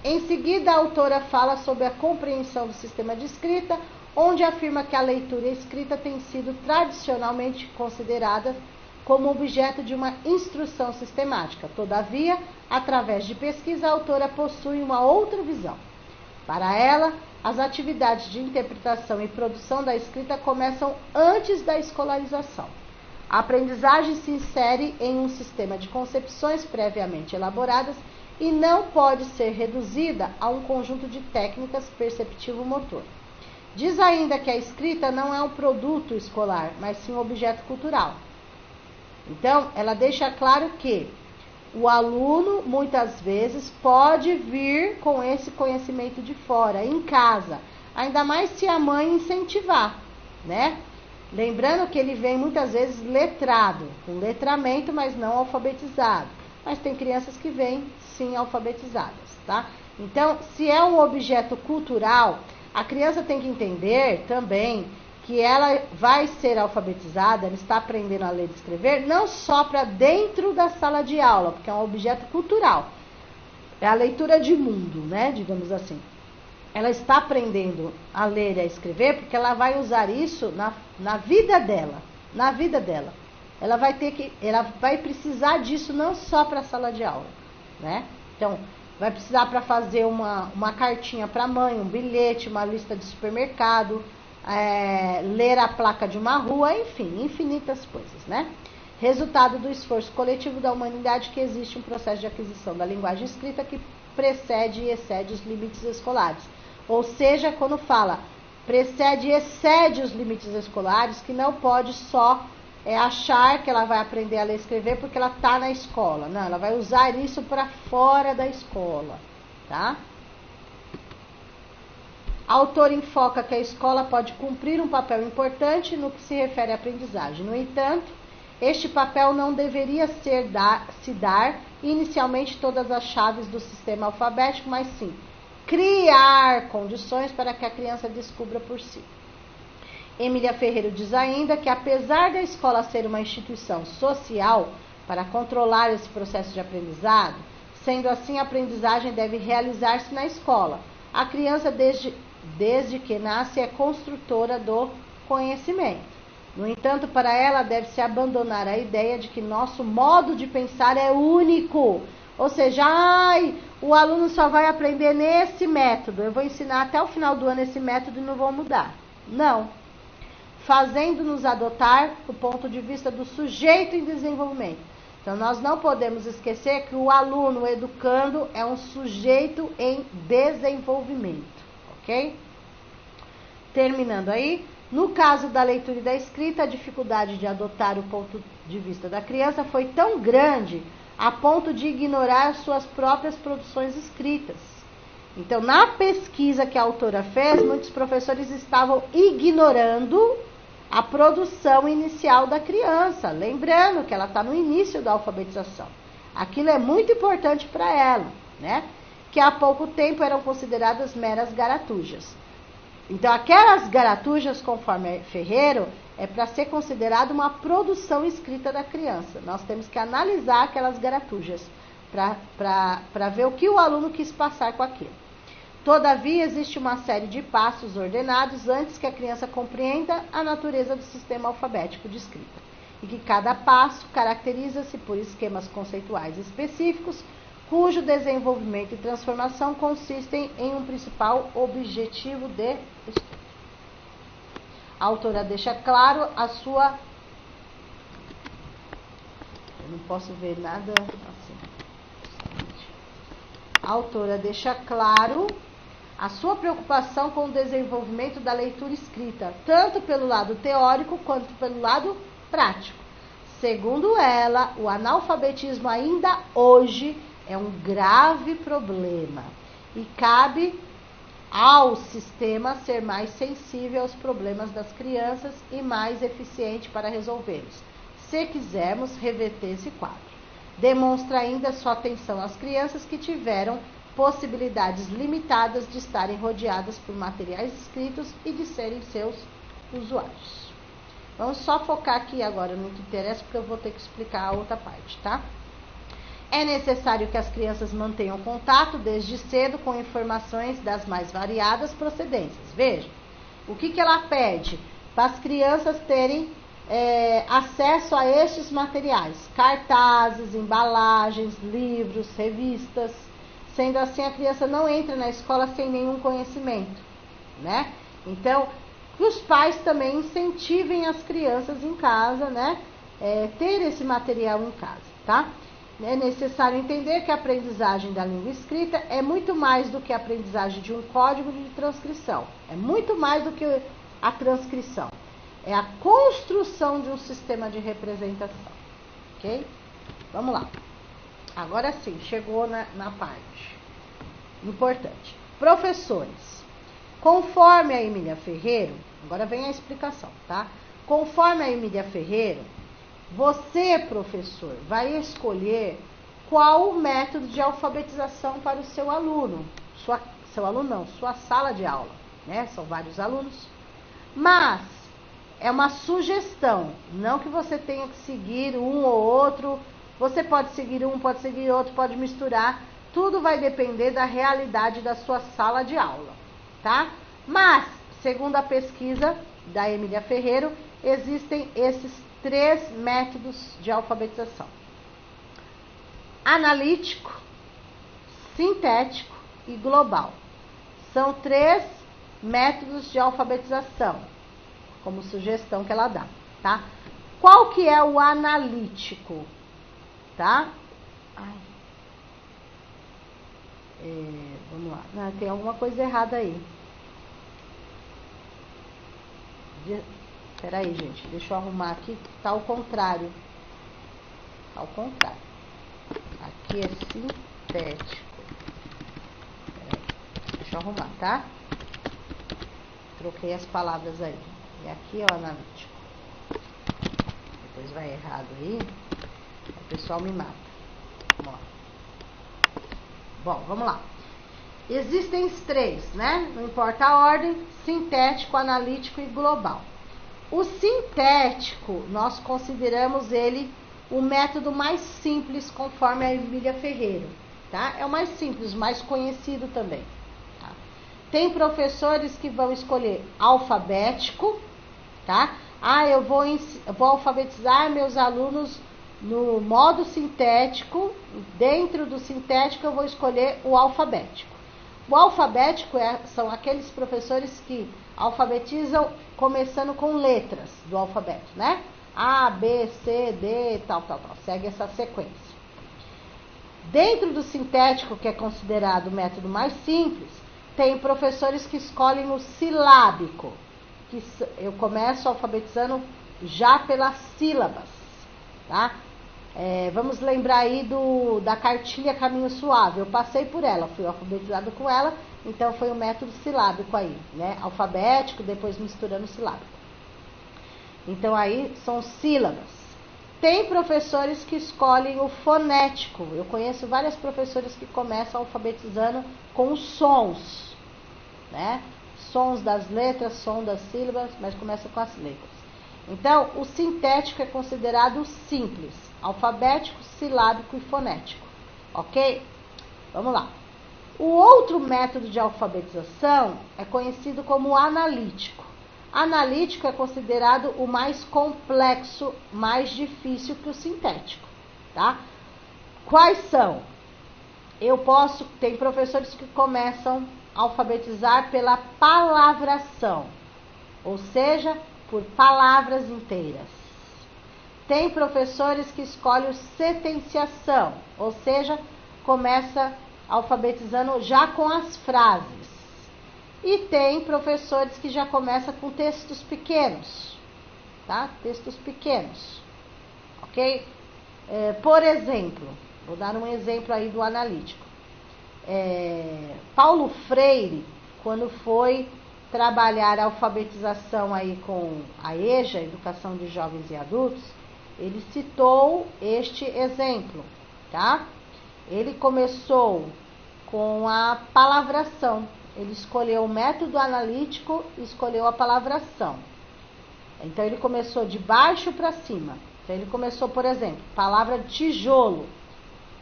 Em seguida, a autora fala sobre a compreensão do sistema de escrita, onde afirma que a leitura e a escrita têm sido tradicionalmente consideradas como objeto de uma instrução sistemática. Todavia, através de pesquisa, a autora possui uma outra visão. Para ela, as atividades de interpretação e produção da escrita começam antes da escolarização. A aprendizagem se insere em um sistema de concepções previamente elaboradas e não pode ser reduzida a um conjunto de técnicas perceptivo-motor. Diz ainda que a escrita não é um produto escolar, mas sim um objeto cultural. Então, ela deixa claro que o aluno, muitas vezes, pode vir com esse conhecimento de fora, em casa. Ainda mais se a mãe incentivar, né? Lembrando que ele vem, muitas vezes, letrado, com letramento, mas não alfabetizado. Mas tem crianças que vêm, sim, alfabetizadas, tá? Então, se é um objeto cultural, a criança tem que entender também que ela vai ser alfabetizada, ela está aprendendo a ler e escrever, não só para dentro da sala de aula, porque é um objeto cultural. É a leitura de mundo, né, digamos assim. Ela está aprendendo a ler e a escrever porque ela vai usar isso na vida dela. Na vida dela. Ela vai precisar disso não só para a sala de aula, né? Então, vai precisar para fazer uma cartinha para a mãe, um bilhete, uma lista de supermercado, ler a placa de uma rua, enfim, infinitas coisas, né? Resultado do esforço coletivo da humanidade que existe um processo de aquisição da linguagem escrita que precede e excede os limites escolares. Ou seja, quando fala precede e excede os limites escolares, que não pode só achar que ela vai aprender a ler e escrever porque ela está na escola. Não, ela vai usar isso para fora da escola, tá? A autora enfoca que a escola pode cumprir um papel importante no que se refere à aprendizagem. No entanto, este papel não deveria se dar inicialmente todas as chaves do sistema alfabético, mas sim criar condições para que a criança descubra por si. Emília Ferreiro diz ainda que, apesar da escola ser uma instituição social para controlar esse processo de aprendizado, sendo assim, a aprendizagem deve realizar-se na escola. A criança, desde que nasce, é construtora do conhecimento. No entanto, para ela, deve-se abandonar a ideia de que nosso modo de pensar é único. Ou seja, o aluno só vai aprender nesse método. Eu vou ensinar até o final do ano esse método e não vou mudar. Não. Fazendo-nos adotar o ponto de vista do sujeito em desenvolvimento. Então, nós não podemos esquecer que o aluno, o educando, é um sujeito em desenvolvimento. Ok? Terminando aí, No caso da leitura e da escrita, a dificuldade de adotar o ponto de vista da criança foi tão grande a ponto de ignorar suas próprias produções escritas. Então, na pesquisa que a autora fez, muitos professores estavam ignorando a produção inicial da criança, lembrando que ela está no início da alfabetização. Aquilo é muito importante para ela, né? Que há pouco tempo eram consideradas meras garatujas. Então, aquelas garatujas, conforme Ferreiro, é para ser considerado uma produção escrita da criança. Nós temos que analisar aquelas garatujas para ver o que o aluno quis passar com aquilo. Todavia, existe uma série de passos ordenados antes que a criança compreenda a natureza do sistema alfabético de escrita, e que cada passo caracteriza-se por esquemas conceituais específicos, cujo desenvolvimento e transformação consistem em um principal objetivo de estudo. A autora deixa claro a sua... Eu não posso ver nada assim. A autora deixa claro a sua preocupação com o desenvolvimento da leitura escrita, tanto pelo lado teórico quanto pelo lado prático. Segundo ela, o analfabetismo ainda hoje é um grave problema e cabe ao sistema ser mais sensível aos problemas das crianças e mais eficiente para resolvê-los, se quisermos reverter esse quadro. Demonstra ainda sua atenção às crianças que tiveram possibilidades limitadas de estarem rodeadas por materiais escritos e de serem seus usuários. Vamos só focar aqui agora no que interessa, porque eu vou ter que explicar a outra parte, tá? É necessário que as crianças mantenham contato desde cedo com informações das mais variadas procedências. Veja, o que ela pede? Para as crianças terem acesso a estes materiais: cartazes, embalagens, livros, revistas. Sendo assim, a criança não entra na escola sem nenhum conhecimento, né? Então, que os pais também incentivem as crianças em casa, né? Ter esse material em casa, tá? É necessário entender que a aprendizagem da língua escrita é muito mais do que a aprendizagem de um código de transcrição. É muito mais do que a transcrição. É a construção de um sistema de representação, ok? Vamos lá. Agora sim, chegou na parte importante. Professores, conforme a Emília Ferreiro, agora vem a explicação, tá? Conforme a Emília Ferreiro, você, professor, vai escolher qual o método de alfabetização para o seu aluno. Sua sala de aula, né? São vários alunos. Mas é uma sugestão, não que você tenha que seguir um ou outro. Você pode seguir um, pode seguir outro, pode misturar. Tudo vai depender da realidade da sua sala de aula, tá? Mas, segundo a pesquisa da Emília Ferreiro, existem esses 3 métodos de alfabetização: analítico, sintético e global. São 3 métodos de alfabetização, como sugestão que ela dá, tá? Qual que é o analítico? Tá? Vamos lá. Não, tem alguma coisa errada aí. Espera aí, gente. Deixa eu arrumar aqui. Tá ao contrário. Tá ao contrário. Aqui é sintético. Deixa eu arrumar, tá? Troquei as palavras aí. E aqui é o analítico. Depois vai errado aí. O pessoal me mata. Bom, vamos lá. Existem 3, né? Não importa a ordem: sintético, analítico e global. O sintético, nós consideramos ele o método mais simples, conforme a Emília Ferreiro, tá? É o mais simples, mais conhecido também, tá? Tem professores que vão escolher alfabético, tá? Eu vou alfabetizar meus alunos no modo sintético. Dentro do sintético eu vou escolher o alfabético. O alfabético são aqueles professores que alfabetizam começando com letras do alfabeto, né? A, B, C, D, tal. Segue essa sequência. Dentro do sintético, que é considerado o método mais simples, tem professores que escolhem o silábico. que eu começo alfabetizando já pelas sílabas, tá? Vamos lembrar aí da cartilha Caminho Suave. Eu passei por ela, fui alfabetizado com ela, então foi o método silábico aí, né? Alfabético, depois misturando silábico. Então aí são sílabas. Tem professores que escolhem o fonético. Eu conheço várias professoras que começam alfabetizando com os sons, né? Sons das letras, som das sílabas, mas começa com as letras. Então, o sintético é considerado simples, alfabético, silábico e fonético, ok? Vamos lá. O outro método de alfabetização é conhecido como analítico. Analítico é considerado o mais complexo, mais difícil que o sintético, tá? Quais são? Tem professores que começam a alfabetizar pela palavração, ou seja, por palavras inteiras. Tem professores que escolhem setenciação, ou seja, começa alfabetizando já com as frases. E tem professores que já começam com textos pequenos, tá? Textos pequenos, ok? Por exemplo, vou dar um exemplo aí do analítico. Paulo Freire, quando foi trabalhar a alfabetização aí com a EJA, Educação de Jovens e Adultos, ele citou este exemplo, tá? Ele começou com a palavração. Ele escolheu o método analítico e escolheu a palavração. Então, ele começou de baixo para cima. Então, ele começou, por exemplo, palavra tijolo,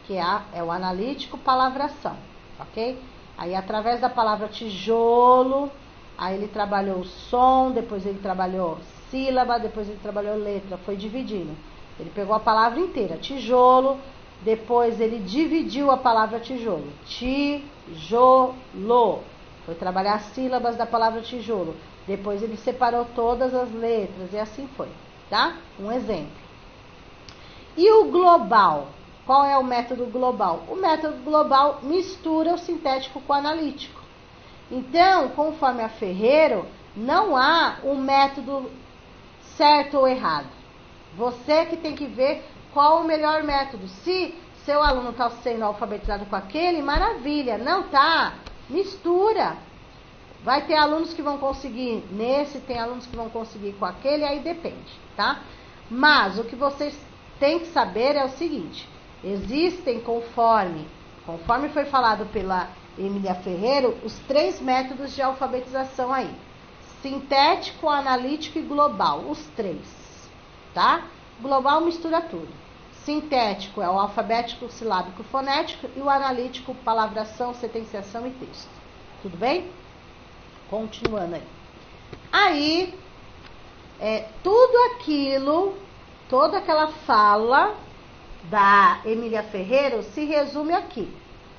que é o analítico palavração, ok? Aí, através da palavra tijolo, aí ele trabalhou o som, depois ele trabalhou sílaba, depois ele trabalhou letra, foi dividindo. Ele pegou a palavra inteira, tijolo, depois ele dividiu a palavra tijolo, tijolo. Foi trabalhar as sílabas da palavra tijolo. Depois ele separou todas as letras e assim foi, tá? Um exemplo. E o global? Qual é o método global? O método global mistura o sintético com o analítico. Então, conforme a Ferreiro, não há um método certo ou errado. Você que tem que ver qual o melhor método. Se seu aluno está sendo alfabetizado com aquele, maravilha. Não tá? Mistura. Vai ter alunos que vão conseguir nesse, tem alunos que vão conseguir com aquele, aí depende, tá? Mas o que vocês têm que saber é o seguinte: existem, conforme foi falado pela Emília Ferreiro, os 3 métodos de alfabetização aí: sintético, analítico e global, os 3, tá? Global mistura tudo. Sintético é o alfabético, silábico, fonético, e o analítico, palavração, setenciação e texto. Tudo bem? Continuando aí. Aí, tudo aquilo, toda aquela fala da Emília Ferreiro se resume aqui.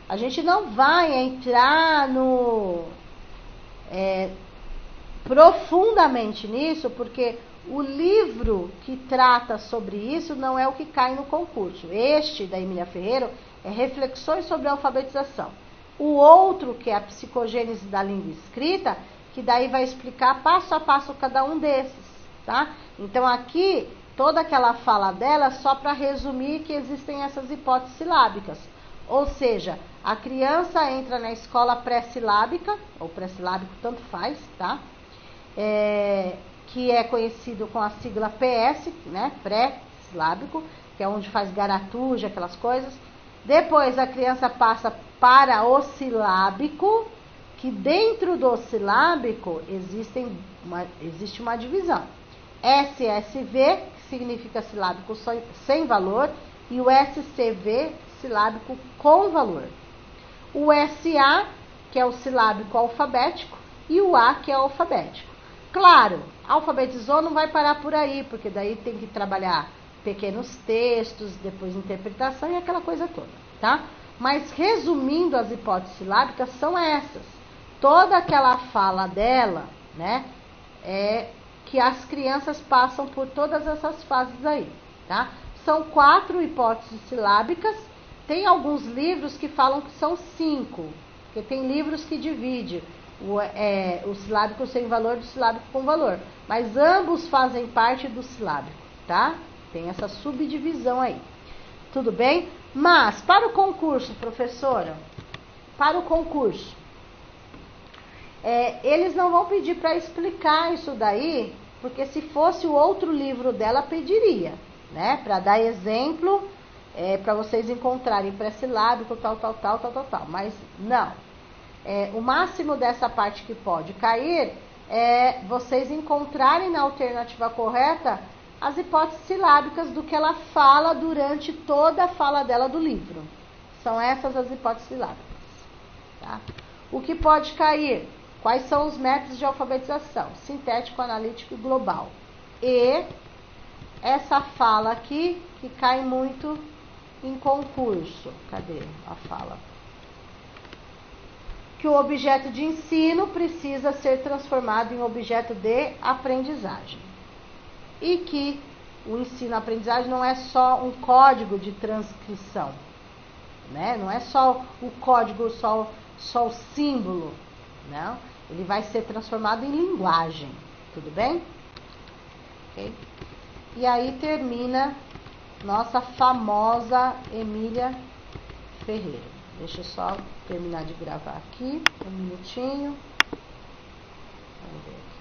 A gente não vai entrar profundamente nisso, porque o livro que trata sobre isso não é o que cai no concurso. Este, da Emília Ferreiro, é Reflexões sobre a Alfabetização. O outro, que é a Psicogênese da Língua Escrita, que daí vai explicar passo a passo cada um desses, tá? Então, aqui, toda aquela fala dela, só para resumir que existem essas hipóteses silábicas. Ou seja, a criança entra na escola pré-silábica, ou pré-silábico, tanto faz, tá? Que é conhecido com a sigla PS, né? Pré-silábico, que é onde faz garatuja, aquelas coisas. Depois a criança passa para o silábico, que dentro do silábico existe uma divisão. SSV, que significa silábico sem valor, e o SCV, silábico com valor. O SA, que é o silábico alfabético, e o A, que é alfabético. Claro, alfabetizou não vai parar por aí, porque daí tem que trabalhar pequenos textos, depois interpretação e aquela coisa toda, tá? Mas resumindo, as hipóteses silábicas são essas. Toda aquela fala dela, né, é que as crianças passam por todas essas fases aí, tá? São 4 hipóteses silábicas. Tem alguns livros que falam que são 5, porque tem livros que dividem o silábico sem valor do silábico com valor. Mas ambos fazem parte do silábico, tá? Tem essa subdivisão aí. Tudo bem? Mas, para o concurso, professora, para o concurso, eles não vão pedir para explicar isso daí, porque se fosse o outro livro dela, pediria, né? Para dar exemplo, para vocês encontrarem pré-silábico, tal. Mas não. O máximo dessa parte que pode cair é vocês encontrarem na alternativa correta as hipóteses silábicas do que ela fala durante toda a fala dela do livro. São essas as hipóteses silábicas. Tá? O que pode cair? Quais são os métodos de alfabetização? Sintético, analítico e global. E essa fala aqui, que cai muito em concurso. Cadê a fala? Que o objeto de ensino precisa ser transformado em objeto de aprendizagem. E que o ensino-aprendizagem não é só um código de transcrição, né? Não é só o código, só o símbolo, não. Ele vai ser transformado em linguagem, tudo bem? Okay? E aí termina nossa famosa Emília Ferreira. Deixa eu só terminar de gravar aqui, um minutinho. Vamos ver.